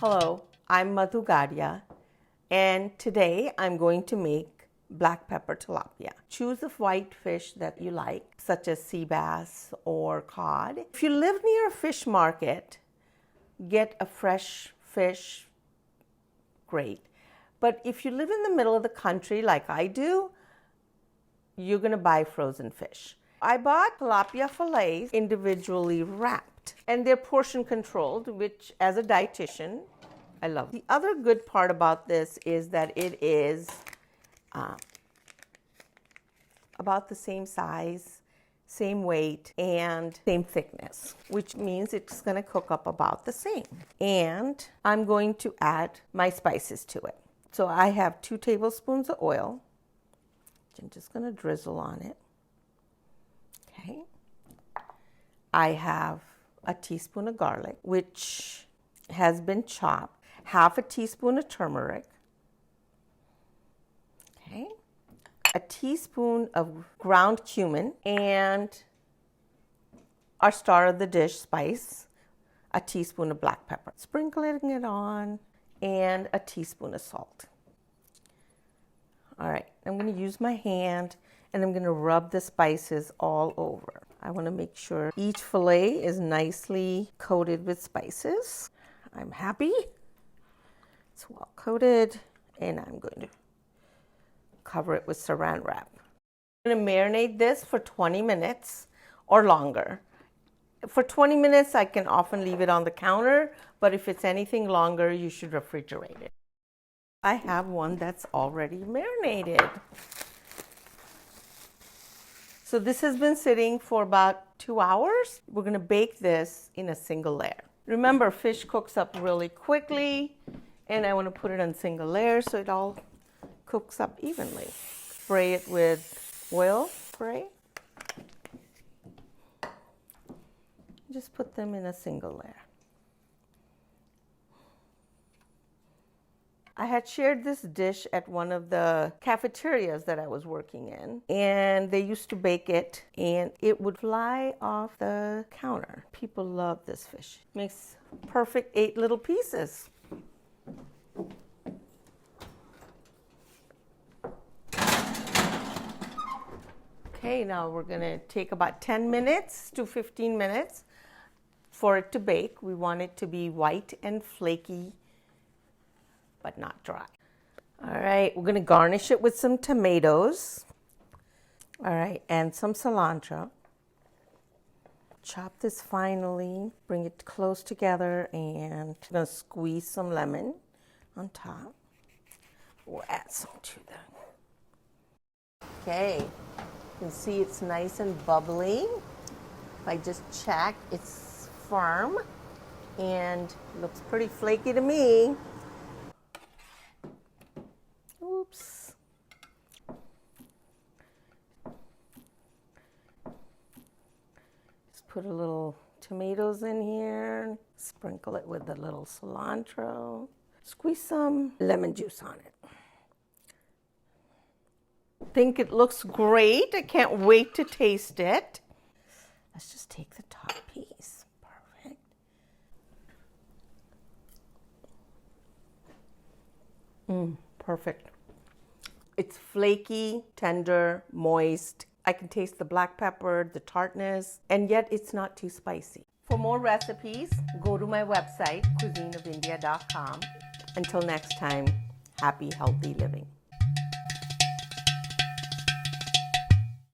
Hello, I'm Madhu Gadia, and today I'm going to make black pepper tilapia. Choose a white fish that you like, such as sea bass or cod. If you live near a fish market, get a fresh fish, great. But if you live in the middle of the country like I do, you're going to buy frozen fish. I bought tilapia fillets individually wrapped, and they're portion controlled, which as a dietitian, I love. The other good part about this is that it is about the same size, same weight, and same thickness, which means it's going to cook up about the same. And I'm going to add my spices to it. So I have 2 tablespoons of oil. I'm just going to drizzle on it. Okay. I have a teaspoon of garlic, which has been chopped. Half a teaspoon of turmeric. Okay. A teaspoon of ground cumin, and our star of the dish spice, a teaspoon of black pepper. Sprinkling it on, and a teaspoon of salt. All right, I'm going to use my hand and I'm going to rub the spices all over. I want to make sure each fillet is nicely coated with spices. I'm happy. It's well coated, and I'm going to cover it with saran wrap. I'm going to marinate this for 20 minutes or longer. For 20 minutes, I can often leave it on the counter, but if it's anything longer, you should refrigerate it. I have one that's already marinated. So this has been sitting for about 2 hours. We're going to bake this in a single layer. Remember, fish cooks up really quickly, and I want to put it on single layers so it all cooks up evenly. Spray it with oil spray. Just put them in a single layer. I had shared this dish at one of the cafeterias that I was working in, and they used to bake it, and it would fly off the counter. People love this fish. It makes perfect 8 little pieces. Okay, now we're going to take about 10 minutes to 15 minutes for it to bake. We want it to be white and flaky, but not dry. All right, we're going to garnish it with some tomatoes. All right, and some cilantro. Chop this finely, bring it close together, and I'm going to squeeze some lemon on top. We'll add some to that. Okay, you can see it's nice and bubbly. If I just check, it's firm and looks pretty flaky to me. Oops. Just put a little tomatoes in here, sprinkle it with a little cilantro, squeeze some lemon juice on it. Think it looks great. I can't wait to taste it. Let's just take the top piece. Perfect. Perfect. It's flaky, tender, moist. I can taste the black pepper, the tartness, and yet it's not too spicy. For more recipes, go to my website, cuisineofindia.com. Until next time, happy, healthy living.